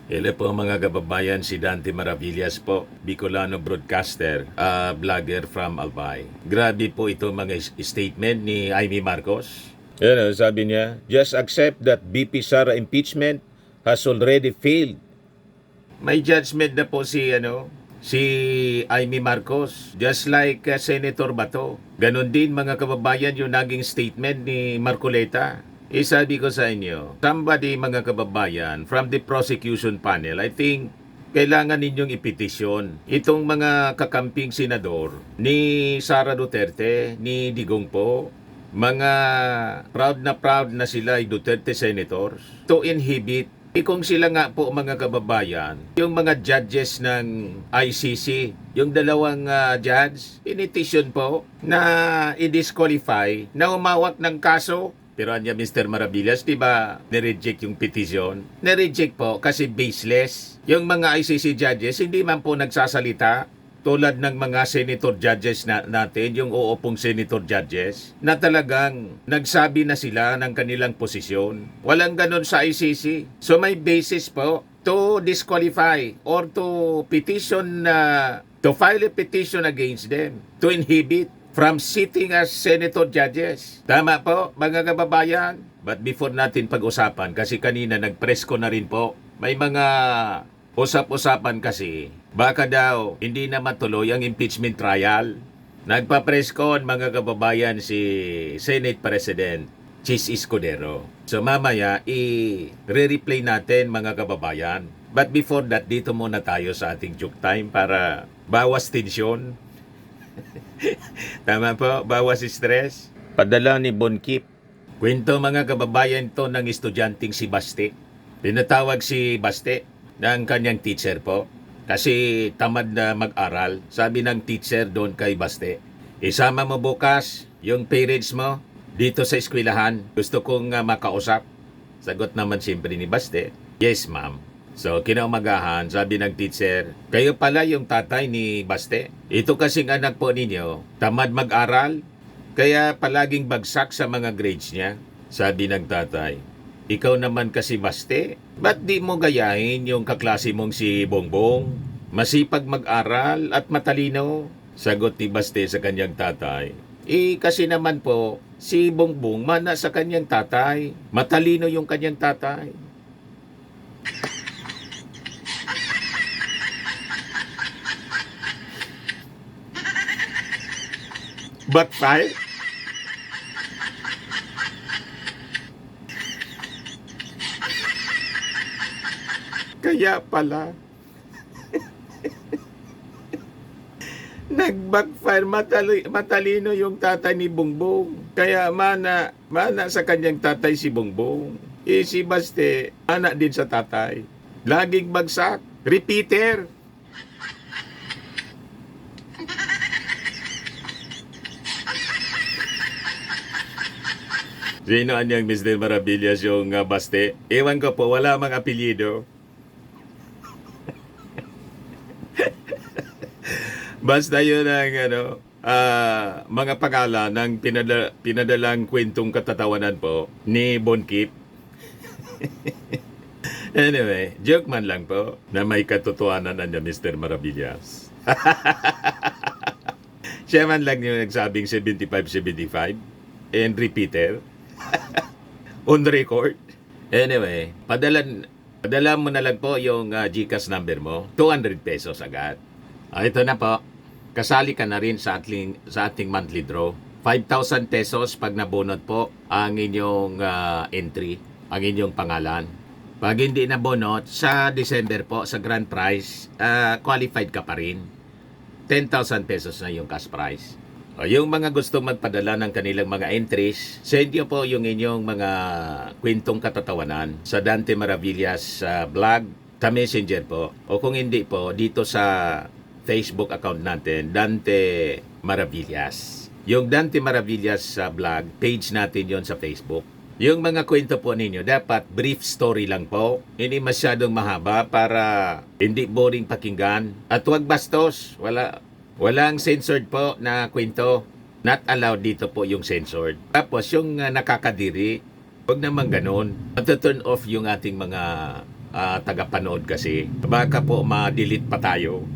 Hello po mga kababayan, si Dante Maravillas po, Bicolano broadcaster, vlogger from Albay. Grabe po ito mga statement ni Amy Marcos. Yan, sabi niya, just accept that BP Sara impeachment has already failed. May judgment na po si Amy Marcos, just like Senator Bato. Ganon din mga kababayan yung naging statement ni Marcoleta. Sabi ko sa inyo, somebody mga kababayan from the prosecution panel, I think kailangan ninyong ipetisyon itong mga kakamping senador ni Sara Duterte, ni Digong po, mga proud na sila ay Duterte senators to inhibit. Kung sila nga po mga kababayan, yung mga judges ng ICC, yung dalawang judge, initisyon po na i-disqualify, na umawak ng kaso. Pero anya Mr. Maravillas, di ba nireject yung petition? Nireject po kasi baseless. Yung mga ICC judges, hindi man po nagsasalita tulad ng mga senator judges natin, yung uupong senator judges, na talagang nagsabi na sila ng kanilang posisyon. Walang ganon sa ICC. So may basis po to disqualify or to petition, to file a petition against them, to inhibit from sitting as senator judges. Tama po, mga kababayan. But before natin pag-usapan, kasi kanina nag-press ko na rin po, may mga usap-usapan kasi, baka daw hindi na matuloy ang impeachment trial. Nagpa-press con mga kababayan si Senate President Chis Escudero. So mamaya, i-replay natin mga kababayan. But before that, dito muna tayo sa ating joke time para bawas tensyon. Tama po, bawas stress. Padala ni Bonkip. Kwento mga kababayan to ng estudyanteng si Baste. Pinatawag si Baste ng kanyang teacher po. Kasi tamad na mag-aral. Sabi ng teacher doon kay Baste, isama mo bukas yung parents mo dito sa eskwelahan. Gusto kong makausap. Sagot naman siyempre ni Baste, yes ma'am. So, kinaumagahan, sabi ng teacher, kayo pala yung tatay ni Baste. Ito kasing anak po ninyo, tamad mag-aral, kaya palaging bagsak sa mga grades niya. Sabi ng tatay, ikaw naman kasi Baste, ba't di mo gayahin yung kaklase mong si Bongbong? Masipag mag-aral at matalino. Sagot ni Baste sa kanyang tatay, kasi naman po, si Bongbong mana sa kanyang tatay. Matalino yung kanyang tatay. Backfire? Kaya pala. Nag-backfire, matalino yung tatay ni Bongbong. Kaya mana sa kanyang tatay si Bongbong. Si Baste, anak din sa tatay. Laging bagsak. Repeater. Sino anyang Mr. Maravillas yung Baste? Ewan ko po, wala mang apelyido. Basta yun ang mga pangalan ng pinadalang kwentong katatawanan po ni Bonkip. Anyway, joke man lang po na may katotohanan na Mr. Maravillas. Siya man lang yung nagsabing 75-75 and repeater. On record. Anyway, padala mo na lang po yung GCash number mo. 200 pesos agad. Ito na po. Kasali ka na rin sa ating monthly draw. 5,000 pesos pag nabunot po ang inyong entry, ang inyong pangalan. Pag hindi nabunot, sa December po, sa grand prize, qualified ka pa rin. 10,000 pesos na yung cash prize. Yung mga gusto magpadala ng kanilang mga entries, send nyo po yung inyong mga kwentong katatawanan sa Dante Maravillas vlog, sa messenger po. O kung hindi po, dito sa Facebook account natin, Dante Maravillas. Yung Dante Maravillas vlog, page natin yon sa Facebook. Yung mga kwento po ninyo, dapat brief story lang po. Hindi masyadong mahaba para hindi boring pakinggan. At huwag bastos. Walang censored po na kwento. Not allowed dito po yung censored. Tapos yung nakakadiri, huwag naman ganun. Turn off yung ating mga tagapanood kasi. Baka po ma-delete pa tayo.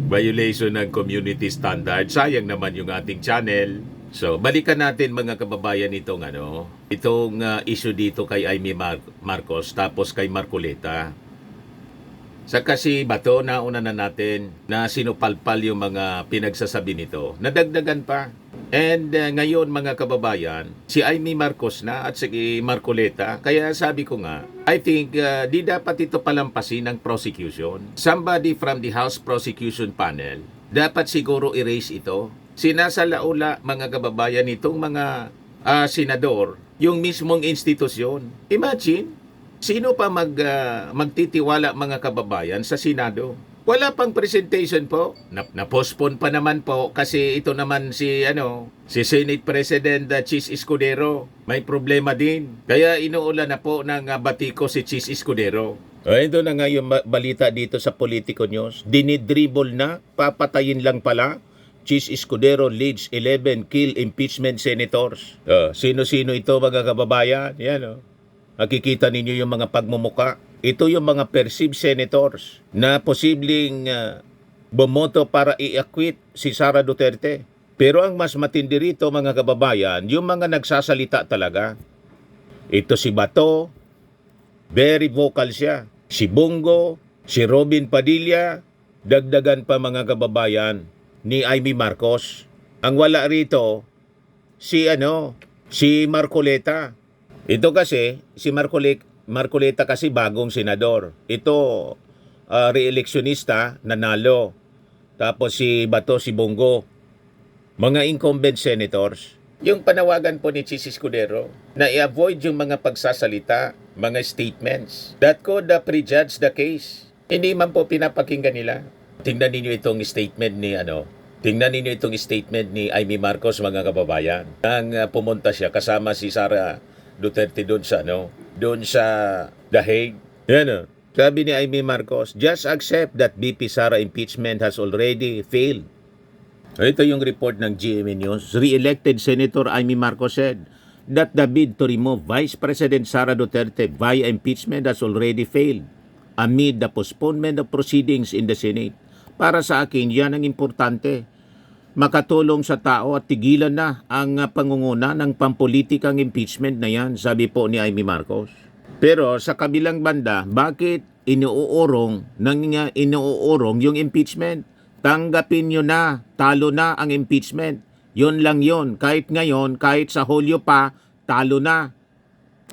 Violation ng community standard. Sayang naman yung ating channel. So, balikan natin mga kababayan itong issue dito kay Amy Marcos tapos kay Marcoleta. Sa kasi Bato, nauna na natin na sinupalpal yung mga pinagsasabi nito. Nadagdagan pa. And ngayon mga kababayan, si Amy Marcos na at si Marcoleta. Kaya sabi ko nga, I think di dapat ito palampasin ng prosecution. Somebody from the House Prosecution Panel, dapat siguro erase ito. Sinasalaula mga kababayan itong mga senador, yung mismong institusyon. Imagine, sino pa magtitiwala mga kababayan sa Senado? Wala pang presentation po. Na-postpone pa naman po kasi ito naman si Senate President Chis Escudero. May problema din. Kaya inuulan na po ng batiko si Chis Escudero. Ito na nga yung balita dito sa Politico News. Dinidribble na, papatayin lang pala. Chis Escudero leads 11 kill impeachment senators. Sino-sino ito mga kababayan? Yan Nakikita ninyo yung mga pagmumuka. Ito yung mga perceived senators na posibleng bumoto para i-acquit si Sara Duterte. Pero ang mas matindi rito mga kababayan, yung mga nagsasalita talaga. Ito si Bato, very vocal siya. Si Bongo, si Robin Padilla, dagdagan pa mga kababayan ni Amy Marcos. Ang wala rito, si Marcoleta. Ito kasi, si Marcoleta kasi bagong senador. Ito, re-electionista, nanalo. Tapos si Bato, si Bongo. Mga incumbent senators. Yung panawagan po ni Chis Escudero na i-avoid yung mga pagsasalita, mga statements that could prejudge the case. Hindi man po pinapakinggan nila. Tingnan ninyo itong statement ni Amy Marcos mga kababayan. Nang pumunta siya kasama si Sara Duterte doon sa The Hague. Sabi ni Amy Marcos, just accept that BP Sara impeachment has already failed. Ito yung report ng GMA News. Re-elected Senator Amy Marcos said that the bid to remove Vice President Sara Duterte via impeachment has already failed amid the postponement of proceedings in the Senate. Para sa akin, yan ang importante. Makatulong sa tao at tigilan na ang pangunguna ng pampolitikang impeachment na yan, sabi po ni Amy Marcos. Pero sa kabilang banda, bakit inuurong yung impeachment? Tanggapin nyo na, talo na ang impeachment. Yun lang yun. Kahit ngayon, kahit sa Hulyo pa, talo na.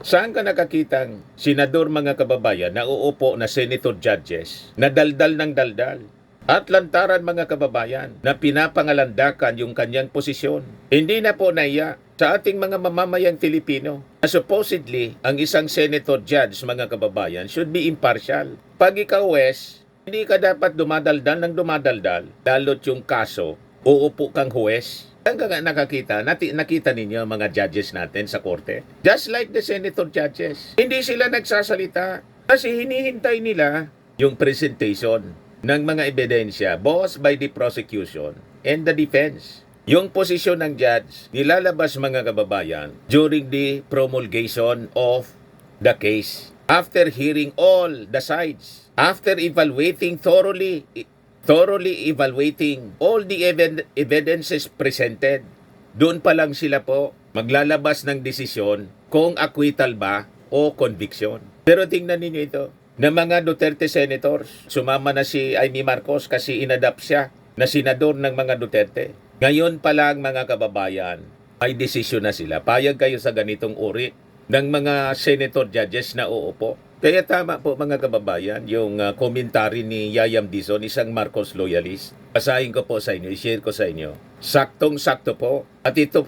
Saan ka nakakitang senador mga kababayan na uupo na senator judges na daldal ng daldal? At lantaran mga kababayan na pinapangalandakan yung kanyang posisyon. Hindi na po naiya sa ating mga mamamayang Filipino na supposedly ang isang senator judge mga kababayan should be impartial. Pag ikaw Wes, hindi ka dapat dumadaldal ng dumadaldal. Lalo't yung kaso, uupo kang huwes. Ang nakita ninyo mga judges natin sa korte. Just like the senator judges. Hindi sila nagsasalita kasi hinihintay nila yung presentation ng mga ebidensya both by the prosecution and the defense. Yung posisyon ng judge nilalabas mga kababayan during the promulgation of the case. After hearing all the sides, after thoroughly evaluating all the evidences presented, doon pa lang sila po maglalabas ng desisyon kung acquittal ba o conviction. Pero tingnan ninyo ito, na mga Duterte senators, sumama na si Amy Marcos kasi inadapt siya na senador ng mga Duterte. Ngayon pa lang mga kababayan, may desisyon na sila. Payag kayo sa ganitong uri ng mga senator judges na uupo. Kaya tama po mga kababayan, yung komentary ni Yayam Dizon, isang Marcos loyalist. Basahin ko po sa inyo, i-share ko sa inyo. Saktong-sakto po. At ito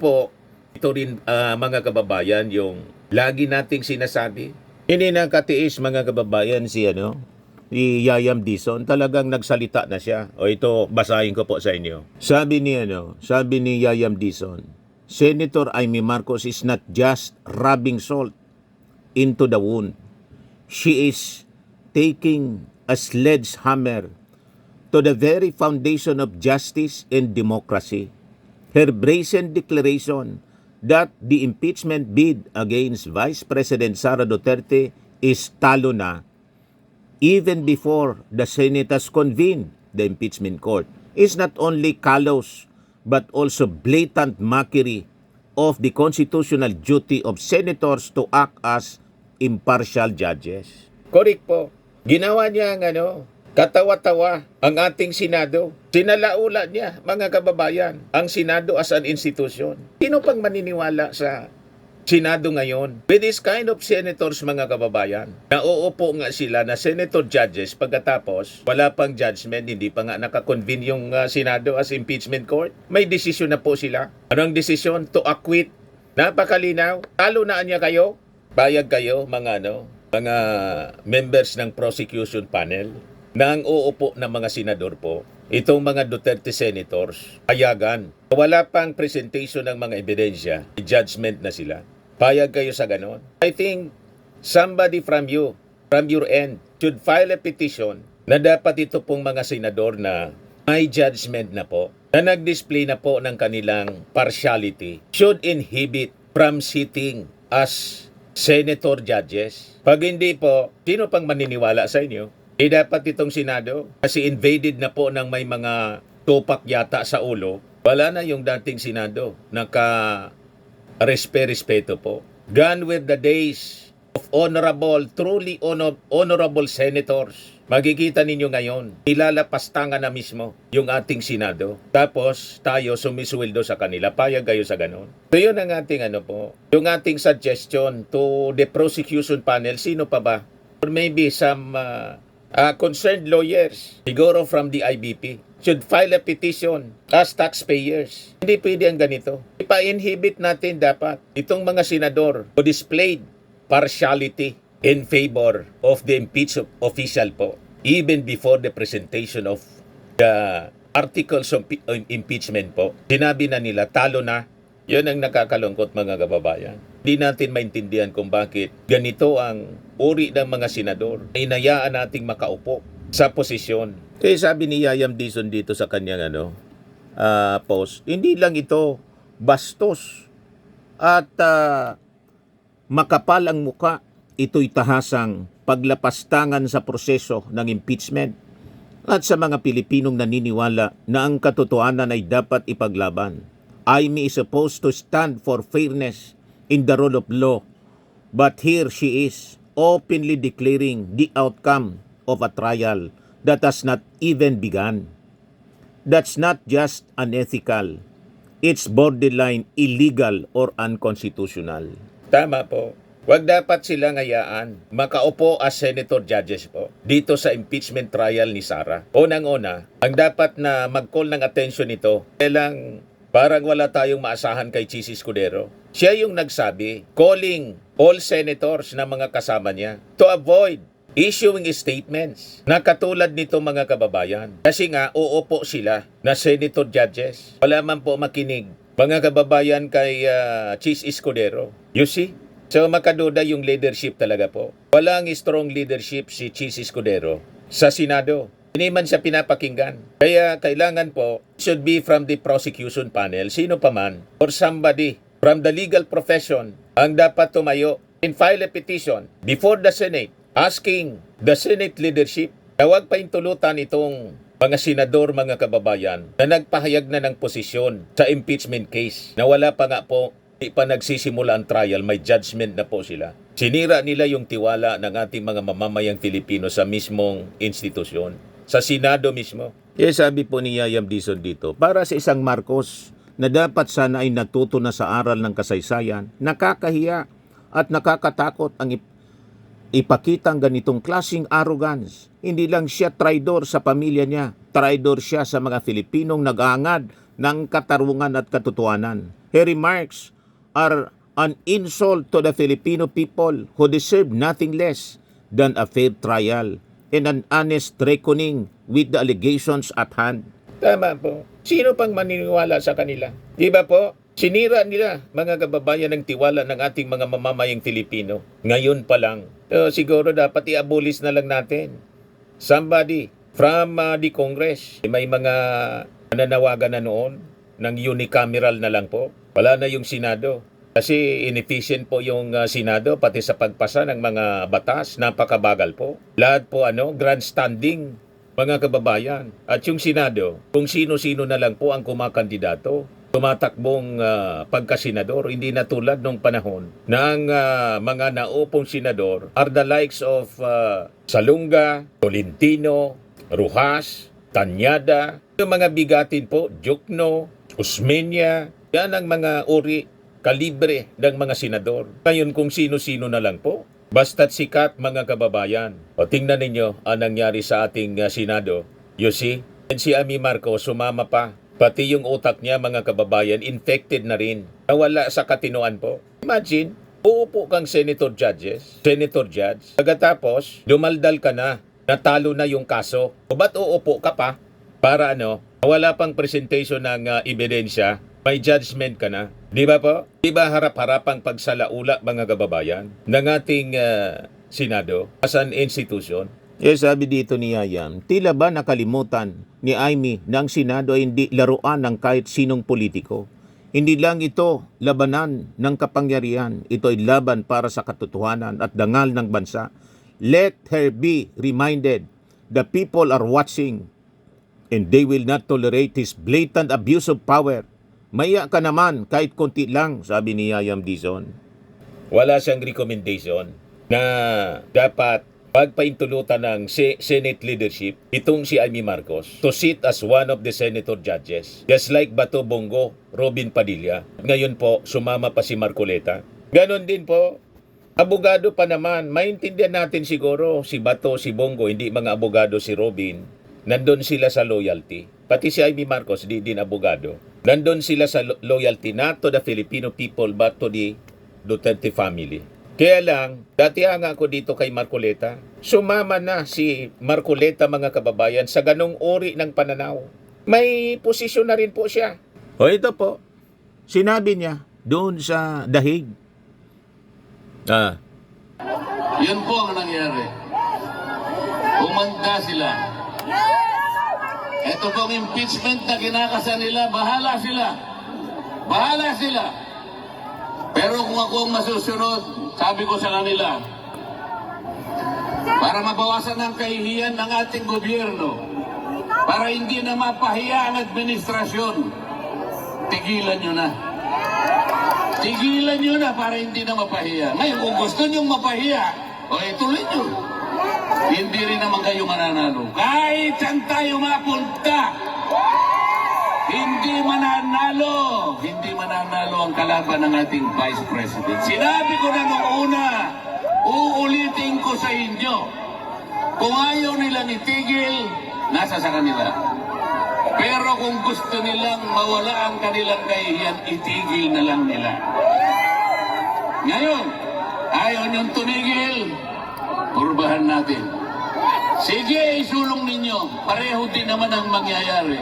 rin mga kababayan, yung lagi nating sinasabi. Hindi nakatiis mga kababayan si Yayam Dizon, talagang nagsalita na siya. O ito, basahin ko po sa inyo. Sabi ni Yayam Dizon, Senator Amy Marcos is not just rubbing salt into the wound. She is taking a sledgehammer to the very foundation of justice and democracy. Her brazen declaration that the impeachment bid against Vice President Sara Duterte is talo na even before the Senate has convened the impeachment court is not only callous but also blatant mockery of the constitutional duty of senators to act as impartial judges. Correct po. Ginawa niya ang katawa-tawa ang ating Senado. Sinalaula niya, mga kababayan, ang Senado as an institution. Sino pang maniniwala sa Senado ngayon? With this kind of senators, mga kababayan, nauupo nga sila na senator judges pagkatapos wala pang judgment, hindi pa nga nakakonvene yung Senado as impeachment court. May desisyon na po sila. Anong desisyon? To acquit. Napakalinaw. Talo na niya kayo. Bayag kayo, mga members ng prosecution panel na ang uupo ng mga senador po, itong mga Duterte senators, payagan. Wala pang presentation ng mga ebidensya, judgment na sila. Payag kayo sa ganon. I think somebody from your end, should file a petition na dapat ito pong mga senador na may judgment na po, na nag-display na po ng kanilang partiality, should inhibit from sitting as senator judges. Pag hindi po, sino pang maniniwala sa inyo? Dapat itong Senado, kasi invaded na po ng may mga tupak yata sa ulo, wala na yung dating Senado, naka-respeto po. Gone with the days of truly honorable senators. Makikita ninyo ngayon, ilalapastangan na mismo yung ating Senado. Tapos tayo sumisweldo sa kanila, payag kayo sa ganon. So yun ang ating yung ating suggestion to the prosecution panel, sino pa ba? Or maybe some concerned lawyers, siguro from the IBP, should file a petition as taxpayers. Hindi pwede ang ganito. Ipa-inhibit natin dapat itong mga senador who displayed partiality in favor of the impeached official po, even before the presentation of the articles of impeachment po. Sinabi na nila, talo na. Yun ang nakakalungkot, mga kababayan. Hindi natin maintindihan kung bakit ganito ang uri ng mga senador. Inayaan nating makaupo sa posisyon. Kaya sabi ni Yayam Dizon dito sa kanyang post, hindi lang ito bastos at makapal ang muka. Ito'y tahasang paglapastangan sa proseso ng impeachment at sa mga Pilipinong naniniwala na ang katotohanan ay dapat ipaglaban. Amy is supposed to stand for fairness in the rule of law, but here she is openly declaring the outcome of a trial that has not even begun. That's not just unethical, it's borderline illegal or unconstitutional. Tama po. Wag dapat silang hayaan makaupo as senator judges po dito sa impeachment trial ni Sara. Unang-una, ang dapat na mag-call ng attention nito, kailang parang wala tayong maasahan kay Chis Escudero. Siya yung nagsabi, calling all senators na mga kasama niya to avoid issuing statements na katulad nito, mga kababayan. Kasi nga, uupo sila na senator judges. Wala man po makinig, mga kababayan, kay Chis Escudero. You see? So makaduda yung leadership talaga po. Walang strong leadership si Chis Escudero sa Senado. Hindi man siya pinapakinggan. Kaya kailangan po, should be from the prosecution panel, sino pa man, or somebody from the legal profession, ang dapat tumayo and file a petition before the Senate, asking the Senate leadership na huwag pa intulutan itong mga senador, mga kababayan, na nagpahayag na ng posisyon sa impeachment case, na wala pa nga po, di pa nagsisimula ang trial, may judgment na po sila. Sinira nila yung tiwala ng ating mga mamamayang Pilipino sa mismong institusyon, sa Senado mismo. Sabi po ni Yayam Dizon dito, para sa isang Marcos na dapat sana ay natuto na sa aral ng kasaysayan, nakakahiya at nakakatakot ang ipakita ang ganitong klaseng arrogance. Hindi lang siya traidor sa pamilya niya, traidor siya sa mga Filipinong nag-aangad ng katarungan at katotohanan. Her remarks are an insult to the Filipino people who deserve nothing less than a fair trial and an honest reckoning with the allegations at hand. Tama po. Sino pang maniniwala sa kanila? Di ba po? Sinira nila, mga kababayan, ng tiwala ng ating mga mamamayang Filipino. Ngayon pa lang. Siguro dapat i-abolish na lang natin. Somebody from the Congress. May mga nananawagan na noon ng unicameral na lang po. Wala na yung Senado. Kasi inefficient po yung Senado pati sa pagpasa ng mga batas, napakabagal po. Lahat po grandstanding mga kababayan. At yung Senado, kung sino-sino na lang po ang kumakandidato, tumatakbong pagkasenador, hindi na tulad nung panahon ng mga naupong senador are the likes of Salunga, Tolentino, Rojas, Tanyada, yung mga bigatin po, Jokno, Usmeña, yan ang mga uri, kalibre ng mga senador. Ngayon kung sino-sino na lang po, basta't sikat mga kababayan. O tingnan ninyo ang nangyari sa ating Senado. You see, si Amy Marcos sumama pa. Pati yung utak niya mga kababayan, infected na rin. Nawala sa katinoan po. Imagine, uupo kang senator judge. Pagkatapos, dumaldal ka na. Natalo na yung kaso. O ba't uupo ka pa? Para wala pang presentation ng ebidensya, may judgment ka na. Di ba po? Di ba harap-harapang pagsalaula mga kababayan ng ating Senado as an institution? Sabi dito ni Yayam, tila ba nakalimutan ni Amy na ang Senado ay hindi laruan ng kahit sinong politiko? Hindi lang ito labanan ng kapangyarihan, ito ay laban para sa katotohanan at dangal ng bansa. Let her be reminded, the people are watching and they will not tolerate his blatant abuse of power. Maya ka naman kahit konti lang, sabi ni Yayam Dizon. Wala siyang recommendation na dapat pagpaintulutan ng Senate leadership itong si Amy Marcos to sit as one of the senator judges. Just like Bato Bongo, Robin Padilla. Ngayon po, sumama pa si Marcoleta. Ganon din po, abogado pa naman. Maintindihan natin siguro si Bato, si Bongo, hindi mga abogado si Robin. Nandun sila sa loyalty. Pati si Amy Marcos, di din abogado. Nandun sila sa loyalty not to the Filipino people but to the Duterte family. Kaya lang, dati nga ako dito kay Marcoleta. Sumama na si Marcoleta mga kababayan sa ganong uri ng pananaw. May posisyon na rin po siya. O ito po, sinabi niya doon sa dahig. Yun po ang nangyari. Umanda sila. Ito pong impeachment na kinakasa nila, bahala sila. Bahala sila. Pero kung ako ang masusunod, sabi ko sa kanila, para mabawasan ang kahihiyan ng ating gobyerno, para hindi na mapahiya ang administrasyon, tigilan nyo na. Tigilan nyo na para hindi na mapahiya. Ngayon, kung gusto nyo mapahiya, ituloy nyo. Hindi rin naman kayo mananalo. Kahit saan tayo mapunta, hindi mananalo ang kalaban ng ating Vice President. Sinabi ko na noong una, uulitin ko sa inyo, kung ayaw nilang itigil, nasa sa kanila. Pero kung gusto nilang mawala ang kanilang kahihiyan, itigil na lang nila. Ngayon, ayaw niyong tumigil, purbahan natin. Sige, isulong ninyo. Pareho din naman ang mangyayari.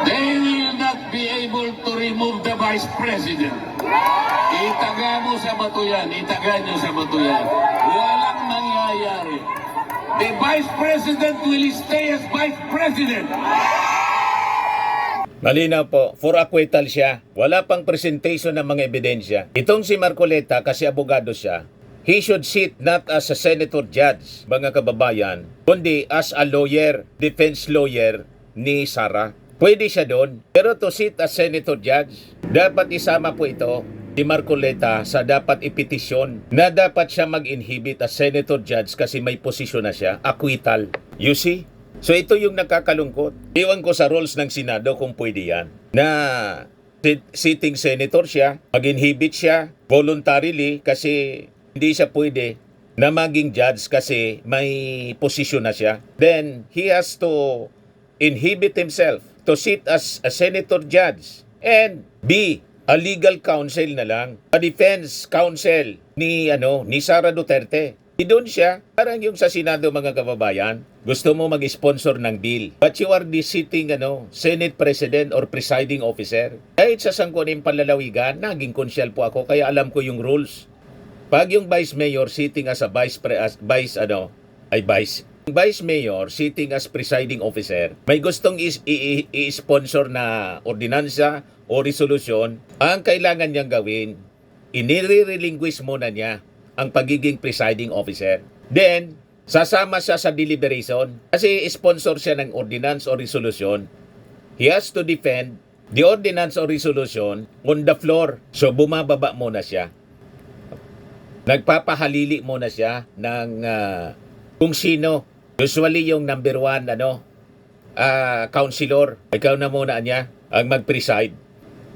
They will not be able to remove the Vice President. Itaga mo sa bato yan. Itaga nyo sa bato yan. Walang mangyayari. The Vice President will stay as Vice President. Malinaw po, for acquittal siya. Wala pang presentation ng mga ebidensya. Itong si Marcoleta, kasi abogado siya, he should sit not as a senator judge, mga kababayan, kundi as a lawyer, defense lawyer ni Sara. Pwede siya doon, pero to sit as senator judge, dapat isama po ito si Marcoleta sa dapat ipetisyon na dapat siya mag-inhibit as senator judge kasi may posisyon na siya, acquittal. You see? So ito yung nakakalungkot. Iwan ko sa rules ng Senado kung pwede yan. Na sitting senator siya, mag-inhibit siya voluntarily kasi hindi siya pwede na maging judge kasi may posisyon na siya. Then, he has to inhibit himself to sit as a senator judge and be a legal counsel na lang, a defense counsel ni Sara Duterte. Doon siya, parang yung sa Senado mga kababayan, gusto mo mag-sponsor ng bill. But you are the sitting Senate President or presiding officer. Kahit sa sangkuning panlalawigan, naging konsyal po ako kaya alam ko yung rules. Pag yung Vice Mayor sitting as a Vice Mayor sitting as presiding officer, may gustong i-sponsor na ordinansa o resolusyon, ang kailangan niyang gawin, inire-relinquish muna niya ang pagiging presiding officer. Then, sasama siya sa deliberation kasi sponsor siya ng ordinance o resolution. He has to defend the ordinance or resolution on the floor. So, bumababa muna siya. Nagpapahalili muna siya ng kung sino. Usually yung number one, councilor. Ikaw na muna niya ang mag-preside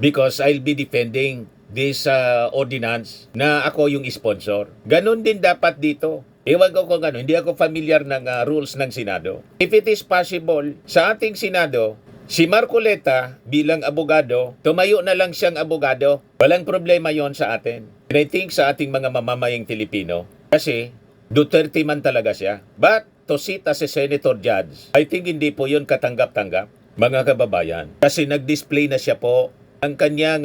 because I'll be defending this ordinance na ako yung sponsor. Ganon din dapat dito. Ewan ko kung ano, hindi ako familiar ng rules ng Senado. If it is possible, sa ating Senado, si Marcoleta bilang abogado, tumayo na lang siyang abogado. Walang problema yon sa atin. And I think sa ating mga mamamayang Pilipino, kasi Duterte man talaga siya. But to sit as a senator judge, I think hindi po yun katanggap-tanggap, mga kababayan. Kasi nag-display na siya po ang kanyang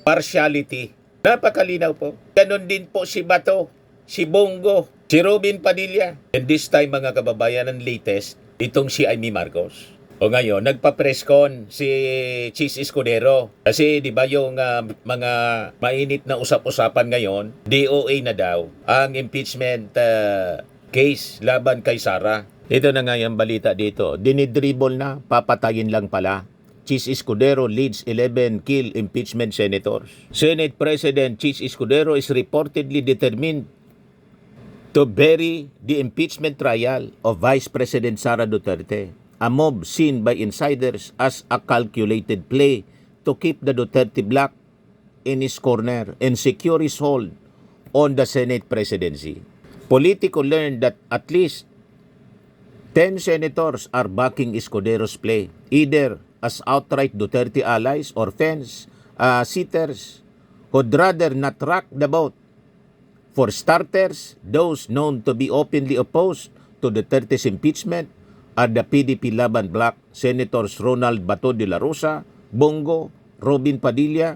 partiality. Napakalinaw po. Ganon din po si Bato, si Bongo, si Robin Padilla. And this time, mga kababayan, ang latest, itong si Amy Marcos. O ngayon, nagpa-press con si Chis Escudero. Kasi di ba yung mga mainit na usap-usapan ngayon, DOA na daw ang impeachment case laban kay Sara. Ito na nga yung balita dito. Dinidribble na, papatayin lang pala. Chis Escudero leads 11 kill impeachment senators. Senate President Chis Escudero is reportedly determined to bury the impeachment trial of Vice President Sara Duterte. A move seen by insiders as a calculated play to keep the Duterte bloc in his corner and secure his hold on the Senate presidency. Politico learned that at least 10 senators are backing Escudero's play, either as outright Duterte allies or fence sitters who'd rather not rock the boat. For starters, those known to be openly opposed to Duterte's impeachment are the PDP Laban Bloc, Senators Ronald Bato de la Rosa, Bongo, Robin Padilla,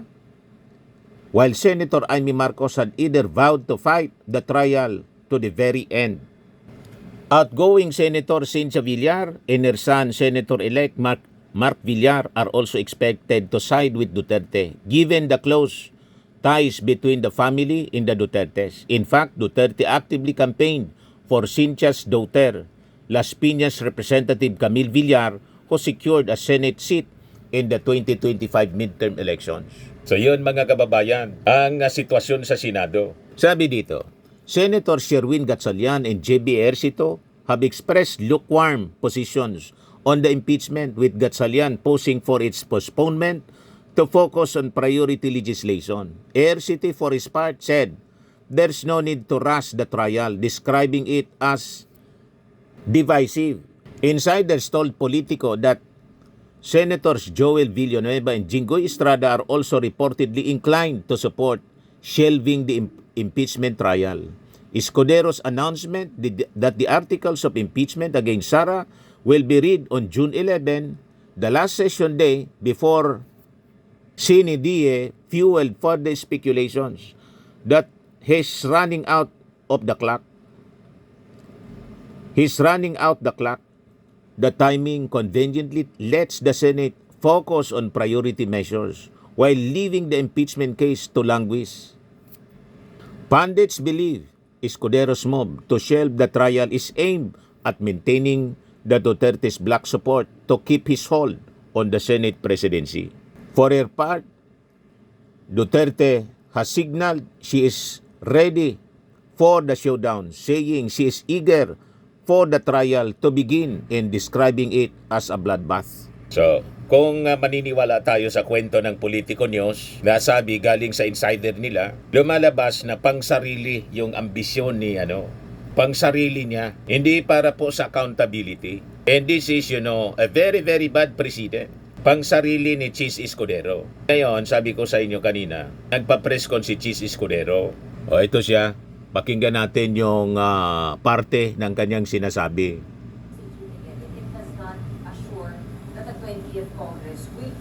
while Senator Amy Marcos had either vowed to fight the trial to the very end. Outgoing Senator Cynthia Villar and her son, Senator-elect Mark Villar, are also expected to side with Duterte, given the close ties between the family and the Dutertes. In fact, Duterte actively campaigned for Cynthia's daughter, Las Piñas Representative Camille Villar, who secured a Senate seat in the 2025 midterm elections. So yun mga kababayan, ang sitwasyon sa Senado. Sabi dito, Senator Sherwin Gatchalian and J.B. Ercito have expressed lukewarm positions on the impeachment, with Gatchalian posing for its postponement to focus on priority legislation. Ercito, for his part, said there's no need to rush the trial, describing it as divisive. Insiders told Politico that Senators Joel Villanueva and Jinggoy Estrada are also reportedly inclined to support shelving the impeachment trial. Escudero's announcement that the articles of impeachment against Sara will be read on June 11, the last session day before sine die, fueled further speculations that he's running out the clock. The timing conveniently lets the Senate focus on priority measures while leaving the impeachment case to languish. Pundits believe Escudero's move to shelve the trial is aimed at maintaining the Duterte's bloc support to keep his hold on the Senate presidency. For her part, Duterte has signaled she is ready for the showdown, saying she is eager for the trial to begin and describing it as a bloodbath. So, kung maniniwala tayo sa kwento ng Politico News, nasabi galing sa insider nila, lumalabas na pangsarili yung ambisyon ni pangsarili niya, hindi para po sa accountability. And this is, a very, very bad precedent. Pangsarili ni Chis Escudero. Ngayon, sabi ko sa inyo kanina, nagpa-press con si Chis Escudero. O, ito siya. Pakinggan natin yung parte ng kanyang sinasabi. It does not assure that the 20th Congress will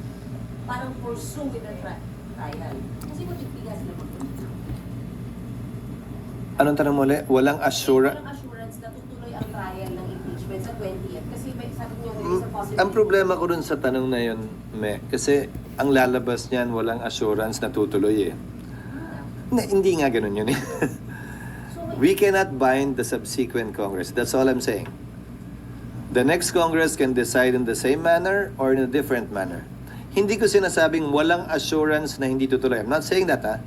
parang pursue with the trial. Kasi magbibigas na mag-pursue. Anong tanong mo ulit? Walang assurance? Walang assurance na tutuloy ang trial ng impeachment sa 20th. Kasi may sabi niyo there is a possibility. Ang problema ko dun sa tanong na yun, kasi ang lalabas niyan, walang assurance na tutuloy eh. Hindi nga ganun yun. We cannot bind the subsequent Congress. That's all I'm saying. The next Congress can decide in the same manner or in a different manner. Hindi ko sinasabing walang assurance na hindi tutuloy. I'm not saying that, ha?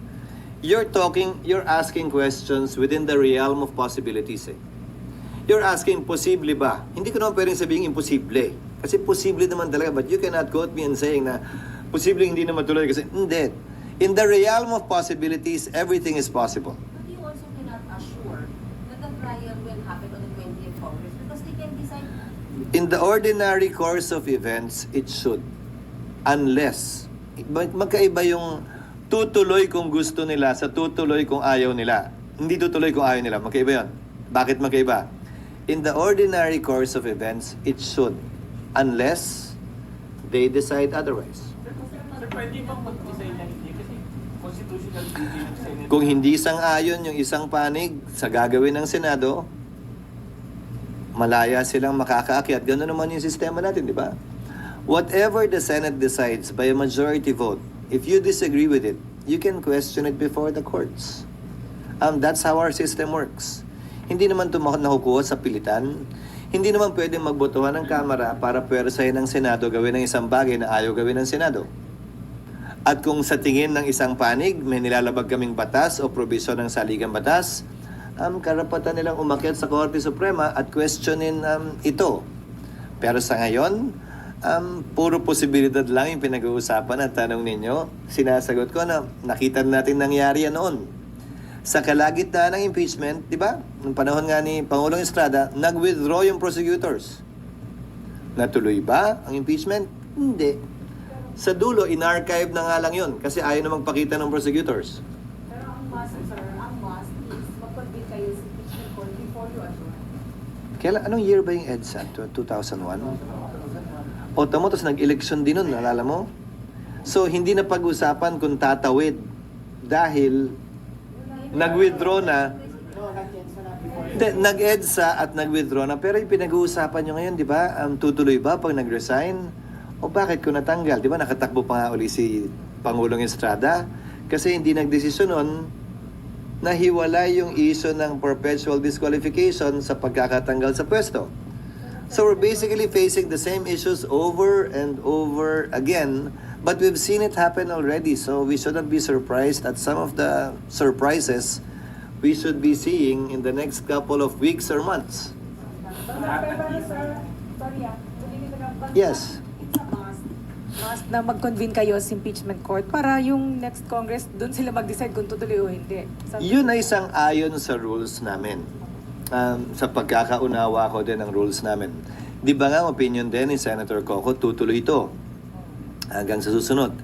You're asking questions within the realm of possibilities, eh. You're asking, posible ba? Hindi ko naman pwedeng sabihin imposible. Kasi posible naman talaga, but you cannot quote me and saying na posible hindi naman tuloy kasi hindi. In the realm of possibilities, everything is possible. But you also cannot assure that the trial will happen on the 20th Congress because they can decide. In the ordinary course of events, it should. Unless, magkaiba yung tutuloy kung gusto nila sa tutuloy kung ayaw nila. Hindi tutuloy kung ayaw nila. Magkaiba yun. Bakit magkaiba? In the ordinary course of events, it should. Unless they decide otherwise. Pwede bang mag-design na hindi? Kasi constitutional duty ng Senate. Kung hindi sang-ayon yung isang panig sa gagawin ng Senado, malaya silang makakaakyat. Gano'n naman yung sistema natin, di ba? Whatever the Senate decides by a majority vote, if you disagree with it, you can question it before the courts. That's how our system works. Hindi naman ito nakukuha sa pilitan. Hindi naman pwedeng magbotohan ng Kamara para pwersahin ng Senado gawin ng isang bagay na ayaw gawin ng Senado. At kung sa tingin ng isang panig, may nilalabag kaming batas o probisyon ng saligang batas, karapatan nilang umakyat sa Korte Suprema at questionin ito. Pero sa ngayon, puro posibilidad lang yung pinag-uusapan at tanong ninyo. Sinasagot ko na nakita natin nangyari yan noon. Sa kalagitnaan ng impeachment, di ba? Noong panahon nga ni Pangulong Estrada, nag-withdraw yung prosecutors. Natuloy ba ang impeachment? Hindi. Sa dulo, in-archive na nga lang yun kasi ayaw na magpakita ng prosecutors. Pero ang must, sir, ang must is mag-convene kayo sa impeachment court before you adjourn. Kailan, anong year ba yung EDSA? 2001? O tamo, tapos nag-election din nun, nalala mo? So, hindi na pag-usapan kung tatawid dahil nag-withdraw na. Nag-EDSA at nag-withdraw na. Pero yung pinag-uusapan nyo ngayon, di ba? Tutuloy ba pag nag-resign? O bakit kung natanggal? Di ba nakatakbo pa nga uli si Pangulong Estrada? Kasi hindi nagdesisyon nun na hiwalay yung issue ng perpetual disqualification sa pagkakatanggal sa pwesto. So we're basically facing the same issues over and over again, but we've seen it happen already. So we shouldn't be surprised at some of the surprises we should be seeing in the next couple of weeks or months. Yes. It's a must na mag-convene kayo sa impeachment court para yung next Congress, doon sila mag-decide kung tutuloy o hindi. Yun ay sang-ayon sa rules namin. Sa pagkakaunawa ko din ng rules namin. Di ba nga opinion din ni Senator Coco, tutuloy ito hanggang sa susunod.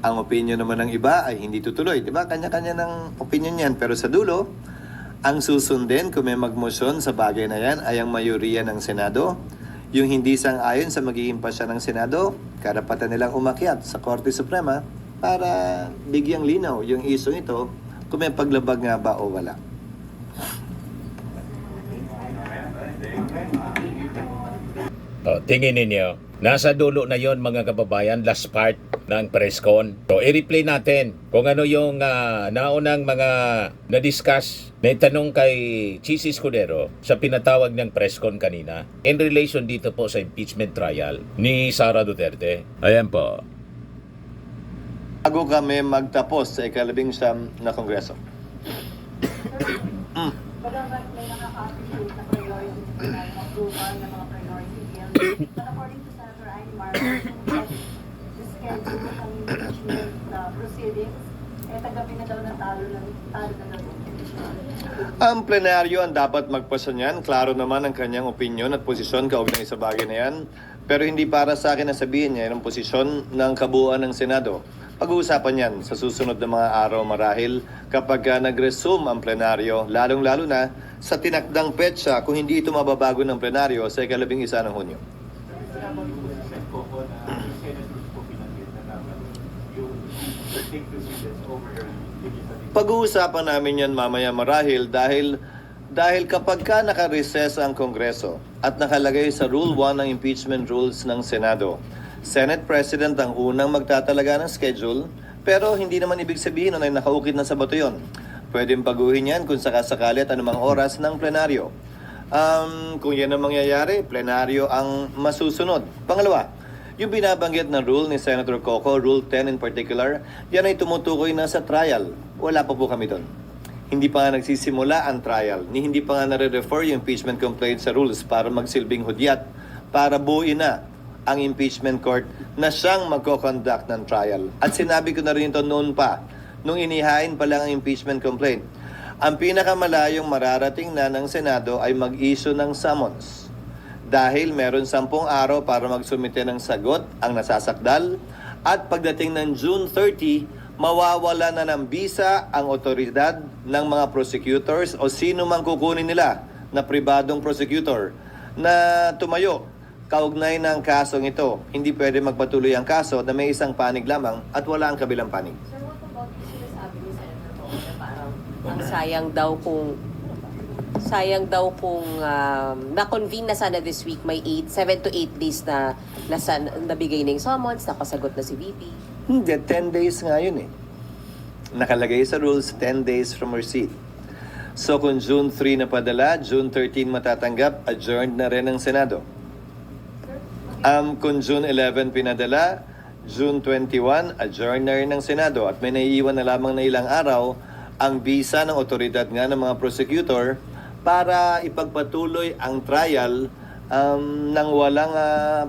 Ang opinion naman ng iba ay hindi tutuloy. Di ba? Kanya-kanya ng opinion yan. Pero sa dulo, ang susundin kung may magmosyon sa bagay na yan ay ang mayoriya ng Senado. Yung hindi sang-ayon sa magiging pasya ng Senado, karapatan nilang umakyat sa Korte Suprema para bigyang linaw yung isyong ito kung may paglabag nga ba o wala. Tingin ninyo, nasa dulo na yon mga kababayan, last part ng press con. So, i-replay natin kung ano yung naunang mga na-discuss na itanong kay Chis Escudero sa pinatawag ng press con kanina in relation dito po sa impeachment trial ni Sara Duterte. Ayan po. Bago kami magtapos sa ika-11 na Kongreso. Bagamat may nakaka-appreciate na priority na approval ng mga priority bills, but according to Senator Amy Marcos, the schedule ng impeachment proceedings, tagapin na daw ng talo na daw. Ang plenaryo ang dapat magpasa niyan. Klaro naman ang kanyang opinion at posisyon kaugnay sa bagay na yan. Pero hindi para sa akin na sabihin niya ang posisyon ng kabuuan ng Senado. Pag-uusapan yan sa susunod na mga araw marahil kapag nag-resume ang plenaryo, lalong-lalo na sa tinakdang petsa kung hindi ito mababago ng plenaryo sa ika-11 ng Hunyo. Pag-uusapan namin yan mamaya marahil dahil kapag ka naka-recess ang Kongreso at nakalagay sa Rule 1 ng impeachment rules ng Senado, Senate President ang unang magtatalaga ng schedule Pero hindi naman ibig sabihin na nakaukit na sa bato yun. Pwedeng baguhin yan kung sakasakali at anumang oras ng plenaryo. Kung yan ang mangyayari, plenaryo ang masusunod. Pangalawa, yung binabanggit na rule ni Senator Coco, Rule 10 in particular, yan ay tumutukoy na sa trial. Wala pa po kami doon. Hindi pa nga nagsisimula ang trial, hindi pa nga nare-refer yung impeachment complaint sa rules para magsilbing hudyat, para buuin na ang impeachment court na siyang magko-conduct ng trial. At sinabi ko na rin ito noon pa, nung inihain pa lang ang impeachment complaint. Ang pinakamalayong mararating na ng Senado ay mag-issue ng summons. Dahil meron 10 araw para magsumite ng sagot ang nasasakdal at pagdating ng June 30, mawawala na ng bisa ang otoridad ng mga prosecutors o sino mang kukunin nila na pribadong prosecutor na tumayo kaugnay ng kasong ito. Hindi pwede magpatuloy ang kaso na may isang panig lamang at wala ang kabilang panig. Sir, what about yung sinasabi ni Senator Coco na parang ang sayang daw kung na-convene na sana this week, may 7 to 8 days na nabigay na yung summons, nakasagot na si VP. Hindi, 10 days nga yun eh. Nakalagay sa rules, 10 days from receipt. So kung June 3 na padala, June 13 matatanggap, adjourned na rin ang Senado. Kung June 11 pinadala, June 21, adjourned na rin ng Senado. At may naiiwan na lamang na ilang araw ang bisa ng otoridad nga ng mga prosecutor para ipagpatuloy ang trial nang walang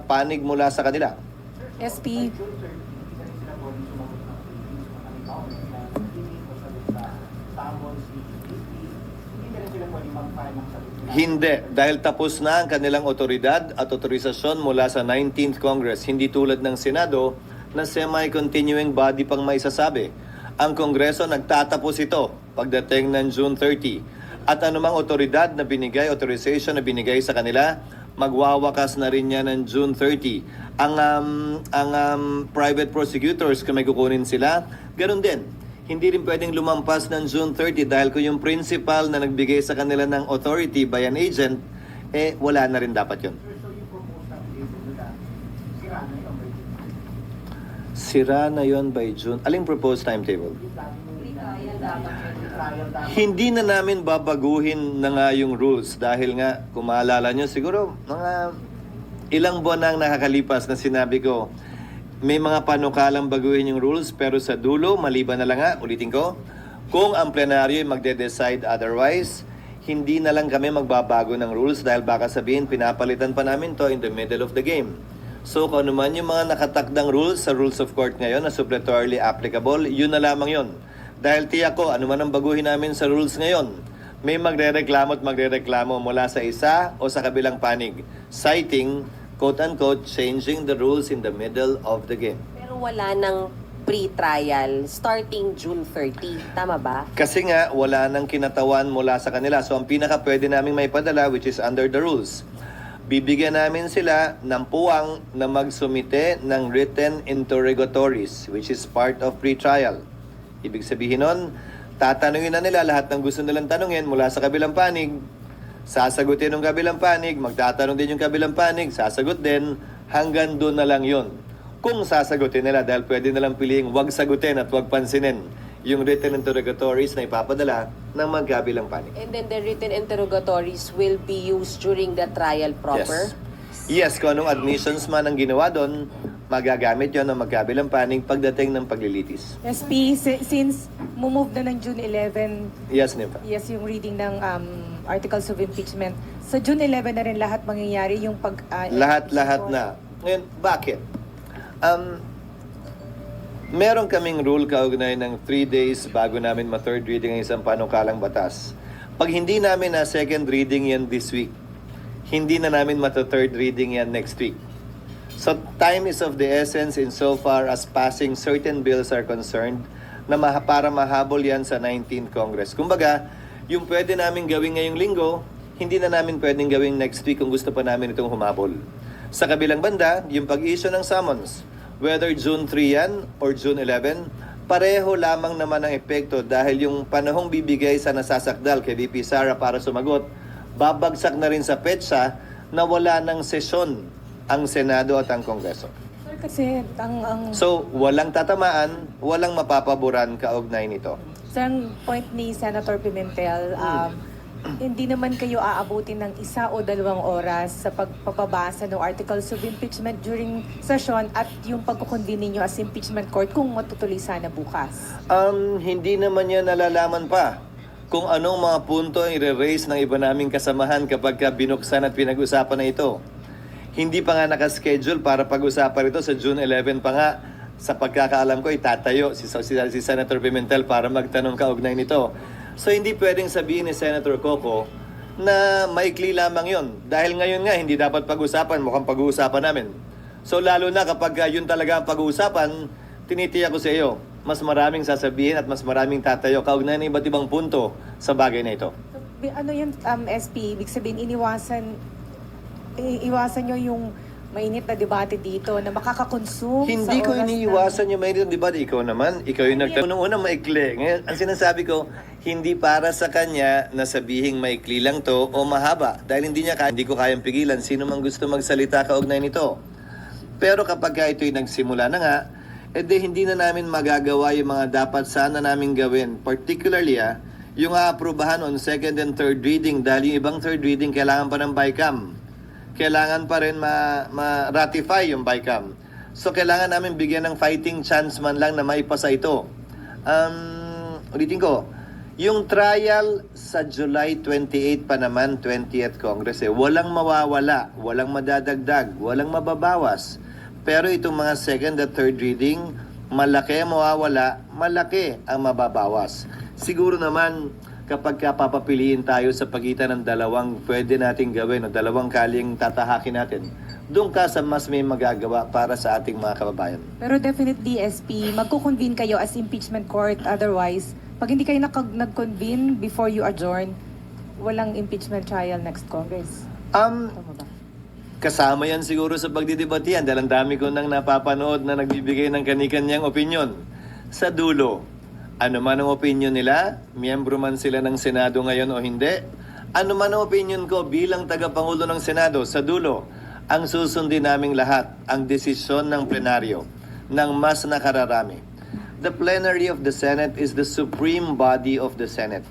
panig mula sa kanila. SP, Hindi, dahil tapos na ang kanilang otoridad at otorisasyon mula sa 19th Congress. Hindi tulad ng Senado na semi-continuing body pang maisasabi. Ang Kongreso nagtatapos ito pagdating ng June 30. At anumang otoridad na binigay, authorization na binigay sa kanila, magwawakas na rin yan ng June 30. Ang private prosecutors, kung may kukunin sila, ganun din. Hindi rin pwedeng lumampas ng June 30 dahil kung yung principal na nagbigay sa kanila ng authority by an agent, wala na rin dapat yun. Sira na yon by June. Aling proposed timetable? Hindi na namin babaguhin na nga yung rules dahil nga, kung maalala nyo, siguro mga ilang buwan na ang nakakalipas na sinabi ko, may mga panukalang baguhin yung rules pero sa dulo, maliban na lang nga, ulitin ko, kung ang plenaryo ay magde-decide otherwise, hindi na lang kami magbabago ng rules dahil baka sabihin pinapalitan pa namin to in the middle of the game. So kung ano man yung mga nakatakdang rules sa rules of court ngayon na suppletorily applicable, yun na lamang yun. Dahil tiyak ko, ano man ang baguhin namin sa rules ngayon, may magre-reklamo at magre-reklamo mula sa isa o sa kabilang panig, citing quote-unquote, changing the rules in the middle of the game. Pero wala nang pre-trial starting June 30. Tama ba? Kasi nga, wala nang kinatawan mula sa kanila. So, ang pinaka pwede namin may padala, which is under the rules, bibigyan namin sila ng puwang na magsumite ng written interrogatories, which is part of pre-trial. Ibig sabihin nun, tatanungin na nila lahat ng gusto nilang tanungin mula sa kabilang panig, sasagutin ng kabilang panig, magtatanong din yung kabilang panig, sasagot din, hanggang doon na lang yun. Kung sasagutin nila, dahil pwede nilang piliing wag sagutin at wag pansinin yung written interrogatories na ipapadala ng magkabilang panig. And then the written interrogatories will be used during the trial proper? Yes, kung anong admissions man ang ginawa doon, magagamit yon ng magkabilang panig pagdating ng paglilitis. SP, since move na ng June 11, Yes, Nympha. yes, yung reading ng articles of impeachment, sa June 11 na rin lahat mangyayari yung pag... Lahat-lahat na. Ngayon, bakit? Meron kaming rule kaugnay ng 3 days bago namin ma-third reading ang isang panukalang batas. Pag hindi namin na second reading yan this week, hindi na namin mata-third reading yan next week. So time is of the essence insofar as passing certain bills are concerned na para mahabol yan sa 19th Congress. Kumbaga, yung pwede namin gawin ngayong linggo, hindi na namin pwedeng gawin next week kung gusto pa namin itong humabol. Sa kabilang banda, yung pag-issue ng summons, whether June 3 yan or June 11, pareho lamang naman ang epekto dahil yung panahong bibigay sa nasasakdal kay VP Sara para sumagot, babagsak na rin sa petsa na wala ng sesyon ang Senado at ang Kongreso. Sir, Kasi ang So, walang tatamaan, walang mapapaboran kaugnay nito. sa point ni Senator Pimentel, hindi naman kayo aabutin ng 1 o 2 oras sa pagpapabasa ng articles of impeachment during session at yung pagkukonvene ninyo as impeachment court kung matutuloy sana bukas. Hindi naman yan nalalaman pa kung anong mga punto ang i-raise ng iba naming kasamahan kapag binuksan at pinag-usapan na ito. Hindi pa nga nakaschedule para pag-usapan ito sa June 11 pa nga. Sa pagkakaalam ko, itatayo si Senator Pimentel para magtanong kaugnay nito. So hindi pwedeng sabihin ni Senator Coco na maikli lamang yon. Dahil ngayon nga, hindi dapat pag-usapan, mukhang pag-uusapan namin. So lalo na kapag yun talaga ang pag-uusapan, tinitiyak ko sa iyo, mas maraming sasabihin at mas maraming tatayo kaugnay ng iba't ibang punto sa bagay na ito. So, ano yun, SP, ibig sabihin, iwasan nyo yung mainit na debate dito na makakakonsume Hindi sa ko oras iniiwasan yung mainit, di ba? Ikaw naman, ikaw yung nagtanong. Unang maikli. Ngayon, ang sinasabi ko, hindi para sa kanya na sabihing maikli lang to o mahaba. Dahil hindi ko kayang pigilan sino man gusto magsalita kaugnay nito. Pero kapag ito'y nagsimula na nga, hindi na namin magagawa yung mga dapat sana namin gawin. Particularly, yung aaprubahan on second and third reading dahil yung ibang third reading kailangan pa ng BICAM. Kailangan pa rin ma-ratify yung BICAM. So, kailangan namin bigyan ng fighting chance man lang na maipasa ito. Ulitin ko, yung trial sa July 28 pa naman, 20th Congress, walang mawawala, walang madadagdag, walang mababawas. Pero itong mga second at third reading, malaki ang mawawala, malaki ang mababawas. Siguro naman, kapag papapiliin tayo sa pagitan ng dalawang pwede nating gawin o dalawang kaling tatahakin natin, doon ka sa mas may magagawa para sa ating mga kababayan. Pero definitely, SP, magkukonvene kayo as impeachment court. Otherwise, pag hindi kayo nag-convene before you adjourn, walang impeachment trial next Congress. Tama ba? Kasama yan siguro sa pagdidebate yan dahil ang dami ko nang napapanood na nagbibigay ng kani-kanyang opinion. Sa dulo, ano man ang opinion nila, miyembro man sila ng Senado ngayon o hindi, ano man ang opinion ko bilang tagapangulo ng Senado, sa dulo, ang susundin naming lahat, ang desisyon ng plenaryo, ng mas nakararami. The plenary of the Senate is the supreme body of the Senate.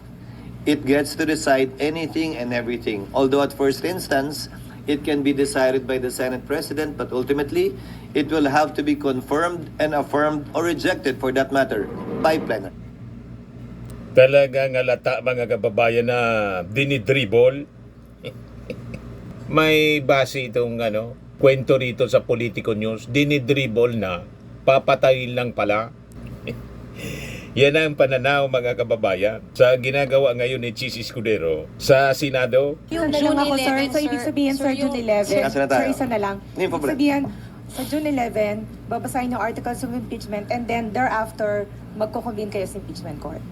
It gets to decide anything and everything. Although at first instance, it can be decided by the Senate President, but ultimately, it will have to be confirmed and affirmed or rejected for that matter by plenary. Talagang halata mga kababayan na dinidribble. May base itong kwento rito sa Politico News. Dinidribble na, papatayin lang pala. Yan ang pananaw mga kababayan sa ginagawa ngayon ni Chis Escudero sa Senado. Yung June 11, so ibig sabihin sa June 11, Asa na tayo? sir, isa na lang. Hindi Ibig problem. sabihin, sa June 11, babasahin yung articles of impeachment and then thereafter, magkukonvene kayo sa impeachment court.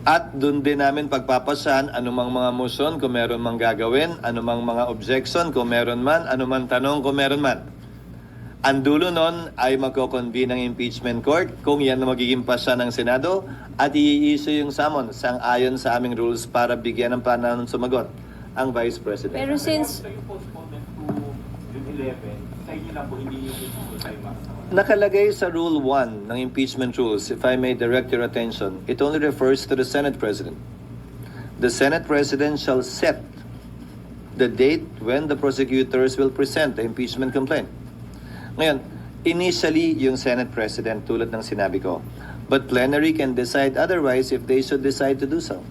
At doon din namin pagpapasan anumang mga motion kung meron mang gagawin, anumang mga objection kung meron man, anumang tanong kung meron man. Ang dulo nun ay magko-convene ng impeachment court kung yan na magiging pasya ng Senado at i-issue yung summons sang-ayon sa aming rules para bigyan ng panahon sumagot ang Vice President. Pero since So yung postponement to June 11, sa inyo lang po, hindi yung full time Nakalagay sa Rule 1 ng impeachment rules, if I may direct your attention, it only refers to the Senate President. The Senate President shall set the date when the prosecutors will present the impeachment complaint. Ngayon, initially, yung Senate President, tulad ng sinabi ko, but plenary can decide otherwise if they should decide to do so.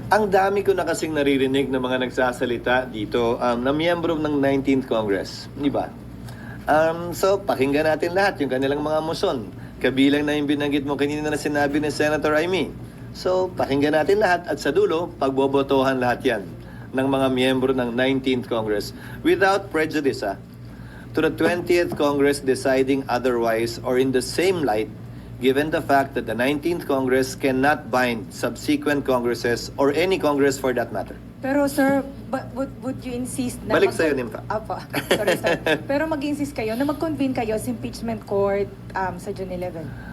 Ang dami ko na kasing naririnig ng mga nagsasalita dito na miyembro ng 19th Congress. Di ba? So, pakinggan natin lahat yung kanilang mga motion. Kabilang na yung binanggit mo kanina na sinabi ni Senator Amy. So, pakinggan natin lahat at sa dulo, pagbobotohan lahat yan ng mga miyembro ng 19th Congress without prejudice to the 20th Congress deciding otherwise or in the same light given the fact that the 19th Congress cannot bind subsequent Congresses or any Congress for that matter. Pero sir, would you insist na... Balik sa'yo, Nympha. Apo, sorry sir. Pero mag-insist kayo na mag-convene kayo sa impeachment court sa June 11?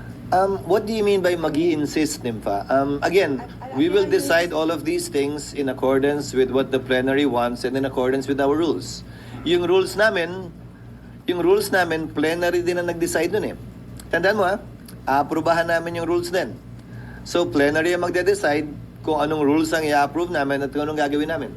What do you mean by magi-insist, Nympha? Again, we will decide all of these things in accordance with what the plenary wants and in accordance with our rules. Yung rules namin, plenary din ang nag-decide nun eh. Tandaan mo ha, aaprubahan namin yung rules din. So plenary ang magde-decide kung anong rules ang i-approve namin at kung anong gagawin namin.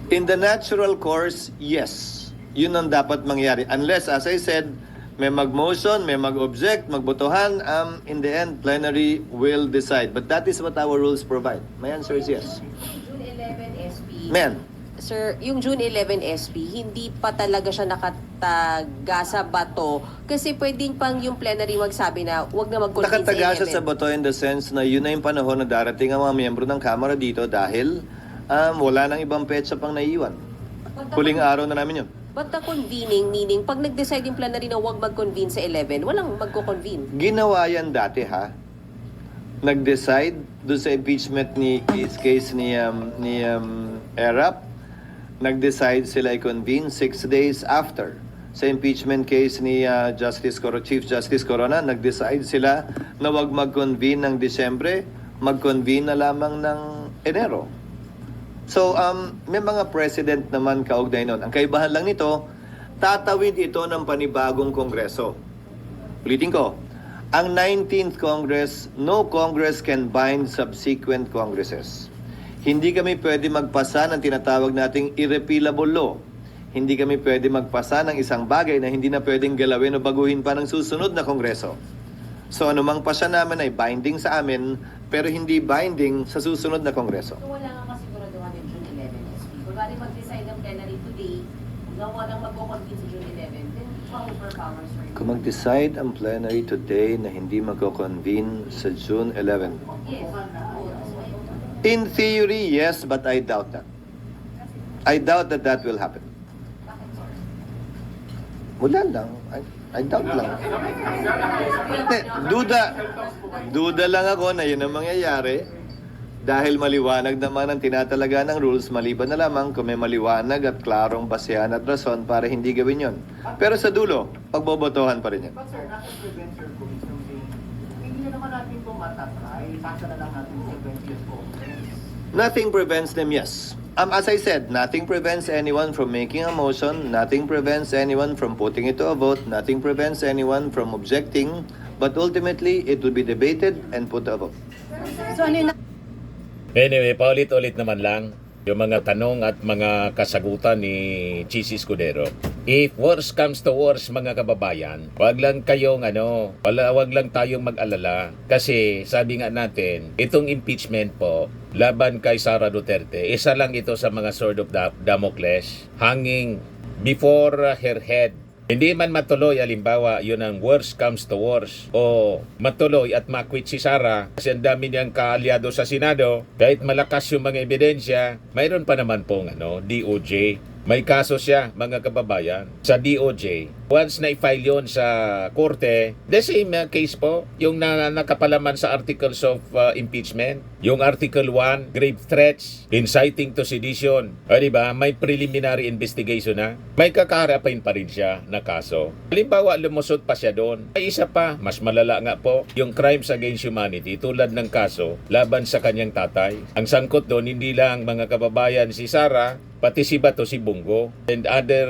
In the natural course, yes. Yun ang dapat mangyari. Unless, as I said, may mag-motion, may mag-object, magbotohan, in the end, plenary will decide. But that is what our rules provide. My answer is yes. June 11 SP. Men, Sir, yung June 11 SP, hindi pa talaga siya nakataga sa bato kasi pwedeng pang yung plenary magsabi na wag na mag-convince nakataga siya sa 11. bato in the sense na yun na yung panahon na darating ang mga miyembro ng Kamara dito dahil wala nang ibang petsa pang naiiwan. Huling araw na namin yun. But the convening, meaning pag nag-decide yung plenary na wag mag-convene sa 11, walang magko-convene. Ginawa yan dati ha. Nag-decide doon sa impeachment ni case ni Erap. Nag-decide sila i-convene 6 days after. Sa impeachment case ni Chief Justice Corona, nag-decide sila na wag mag-convene ng Disyembre, mag-convene na lamang ng Enero. So, may mga president naman kaugnay nun. Ang kaibahan lang nito, tatawid ito ng panibagong kongreso. Ulitin ko, ang 19th Congress, no Congress can bind subsequent Congresses. Hindi kami pwede magpasa ng tinatawag nating irrepealable law. Hindi kami pwede magpasa ng isang bagay na hindi na pwedeng galawin o baguhin pa ng susunod na kongreso. So anumang pasya namin ay binding sa amin, pero hindi binding sa susunod na kongreso. So wala nga kasiguraduhan yung June 11 SP. Kung bali mag-decide ang plenary today, na walang magko-convene sa June 11, then ma-overpowers for you. Kung mag-decide ang plenary today na hindi magko-convene sa June 11. Yes. In theory, yes, but I doubt that. I doubt that that will happen. Wala lang. I doubt lang. Hindi, duda lang ako na yun ang mangyayari dahil maliwanag naman ang tinatalaga ng rules maliban na lamang kung may maliwanag at klarong basehan at rason para hindi gawin yon. Pero sa dulo, pagbobotohan pa rin yan. But sir, nothing prevents your colleagues from saying, hindi na naman natin ito matatry, sasa na lang natin sa 20th Congress. Nothing prevents them, yes. As I said, nothing prevents anyone from making a motion, nothing prevents anyone from putting it to a vote, nothing prevents anyone from objecting, but ultimately, it will be debated and put to a vote. So ano yung Anyway, paulit-ulit naman lang yung mga tanong at mga kasagutan ni Chis Escudero. If worse comes to worse, mga kababayan, wag lang tayong mag-alala kasi sabi nga natin, itong impeachment po laban kay Sara Duterte, isa lang ito sa mga sword of Damocles hanging before her head. Hindi man matuloy, halimbawa, yun ang worst comes to worst, o matuloy at makwit si Sara kasi ang dami niyang kaalyado sa Senado, kahit malakas yung mga ebidensya, mayroon pa naman pong DOJ. May kaso siya, mga kababayan, sa DOJ. Once na-file yun sa korte, the same case po, yung nakapalaman sa articles of impeachment, yung Article 1, grave threats, inciting to sedition. O diba, may preliminary investigation na, may kakaharapin pa rin siya na kaso. Halimbawa, lumusot pa siya doon. May isa pa, mas malala nga po, yung crimes against humanity, tulad ng kaso, laban sa kanyang tatay. Ang sangkot doon, hindi lang mga kababayan si Sara, pati si Bato, si Bungo, and other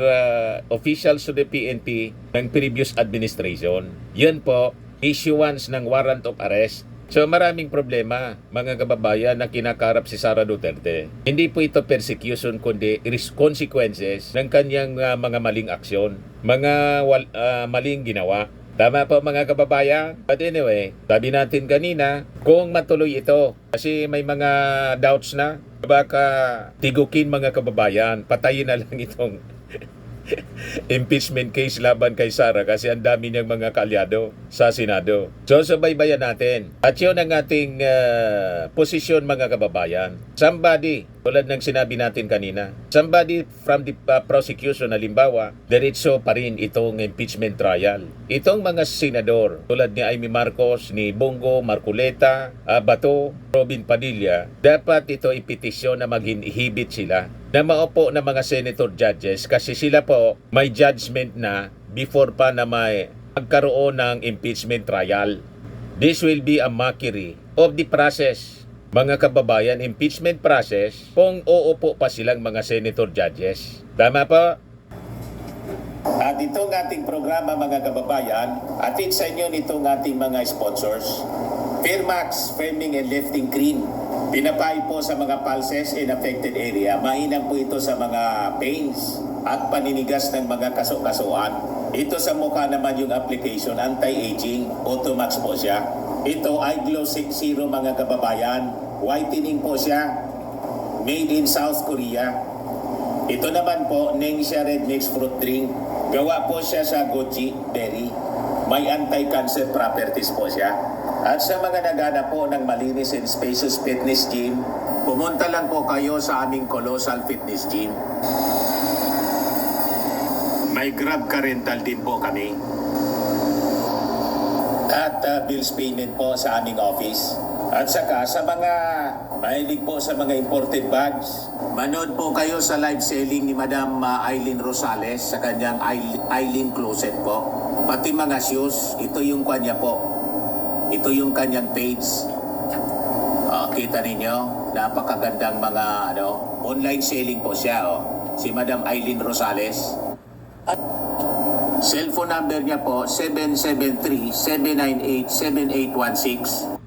officials to the PNP ng previous administration. Yan po, issuance ng warrant of arrest. So maraming problema, mga kababayan, na kinakarap si Sara Duterte. Hindi po ito persecution, kundi consequences ng kanyang mga maling aksyon, mga maling ginawa. Tama po, mga kababayan. But anyway, sabi natin kanina, kung matuloy ito, kasi may mga doubts na, baka tigukin, mga kababayan, patayin na lang itong impeachment case laban kay Sara kasi ang dami niyang mga kaalyado sa Senado. So, subaybayan natin. At yun ang ating posisyon, mga kababayan. Somebody, tulad ng sinabi natin kanina, somebody from the prosecution, halimbawa, diretso pa rin itong impeachment trial. Itong mga senador, tulad ni Amy Marcos, ni Bongo, Marcoleta, Bato, Robin Padilla, dapat ito ipetisyon na mag-inhibit sila na maupo na mga senator judges kasi sila po may judgment na before pa na may magkaroon ng impeachment trial. This will be a mockery of the process. Mga kababayan, impeachment process, kung uupo pa silang mga senator judges. Tama po? At itong ating programa mga kababayan, atid sa inyo nitong ating mga sponsors. Fairmax, Firming and Lifting Cream. Pinapay po sa mga pulses in affected area. Mainam po ito sa mga pains at paninigas ng mga kaso-kasuan. Ito sa mukha naman yung application, anti-aging, Automax po siya. Ito ay Glow 60 mga kababayan. Whitening po siya. Made in South Korea. Ito naman po, Nengxia Red Mix Fruit Drink. Gawa po siya sa goji berry. May anti-cancer properties po siya. At sa mga nagana po ng malinis and spacious fitness gym, pumunta lang po kayo sa aming Colossal Fitness Gym. May Grab ka rental din po kami. At bills payment po sa aming office. At saka sa mga mahilig po sa mga imported bags, manood po kayo sa live selling ni Madam Aileen Rosales sa kanyang Aileen Closet po. Pati mga shoes, ito yung kanya po. Ito yung kanyang page. Kita ninyo, napakagandang mga online selling po siya. Si Madam Aileen Rosales. At cellphone number niya po, 773-798-7816.